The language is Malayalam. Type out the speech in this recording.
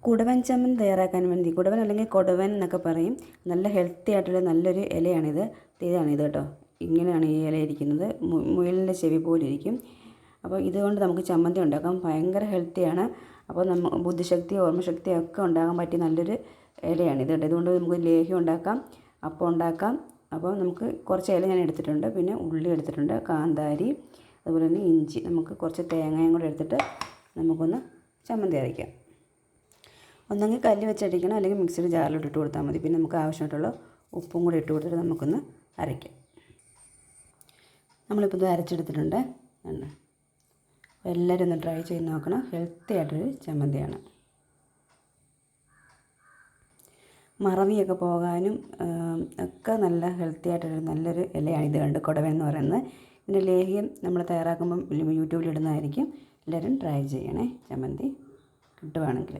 കുടവൻ ചമ്മന്തി തയ്യാറാക്കാൻ വേണ്ടി, കുടവൻ അല്ലെങ്കിൽ കൊടവൻ എന്നൊക്കെ പറയും, നല്ല ഹെൽത്തി ആയിട്ടുള്ള നല്ലൊരു ഇലയാണിത്. ഇതാണിത് കേട്ടോ, ഇങ്ങനെയാണ് ഈ ഇല ഇരിക്കുന്നത്, മുയലിൻ്റെ ചെവി പോലെ ഇരിക്കും. അപ്പോൾ ഇതുകൊണ്ട് നമുക്ക് ചമ്മന്തി ഉണ്ടാക്കാം, ഭയങ്കര ഹെൽത്തിയാണ്. അപ്പോൾ ബുദ്ധിശക്തി ഓർമ്മശക്തി ഒക്കെ ഉണ്ടാകാൻ പറ്റിയ നല്ലൊരു ഇലയാണിത് കേട്ടോ. ഇതുകൊണ്ട് നമുക്ക് ലേഹ്യം ഉണ്ടാക്കാം, അപ്പം ഉണ്ടാക്കാം. അപ്പോൾ നമുക്ക് കുറച്ച് ഇല ഞാൻ എടുത്തിട്ടുണ്ട്, പിന്നെ ഉള്ളി എടുത്തിട്ടുണ്ട്, കാന്താരി, അതുപോലെ തന്നെ ഇഞ്ചി, നമുക്ക് കുറച്ച് തേങ്ങയും കൂടെ എടുത്തിട്ട് നമുക്കൊന്ന് ചമ്മന്തി അരയ്ക്കാം. ഒന്നെങ്കിൽ കല്ല് വെച്ചടിക്കണം, അല്ലെങ്കിൽ മിക്സിയുടെ ജാറിലോട്ട് ഇട്ട് കൊടുത്താൽ മതി. പിന്നെ നമുക്ക് ആവശ്യമായിട്ടുള്ള ഉപ്പും കൂടി ഇട്ട് കൊടുത്തിട്ട് നമുക്കൊന്ന് അരയ്ക്കാം. നമ്മളിപ്പോൾ ഇത് അരച്ചെടുത്തിട്ടുണ്ട്. അപ്പോൾ എല്ലാവരും ഒന്ന് ട്രൈ ചെയ്ത് നോക്കണം, ഹെൽത്തി ആയിട്ടൊരു ചമ്മന്തിയാണ്. മറവിയൊക്കെ പോകാനും ഒക്കെ നല്ല ഹെൽത്തി ആയിട്ടൊരു നല്ലൊരു ഇലയാണ് ഇത് കണ്ട്, കൊടവൻ എന്ന് പറയുന്നത്. ഇതിൻ്റെ ലേഹ്യം നമ്മൾ തയ്യാറാക്കുമ്പം യൂട്യൂബിലിടുന്നതായിരിക്കും. എല്ലാവരും ട്രൈ ചെയ്യണേ, ചമ്മന്തി കിട്ടുവാണെങ്കിൽ.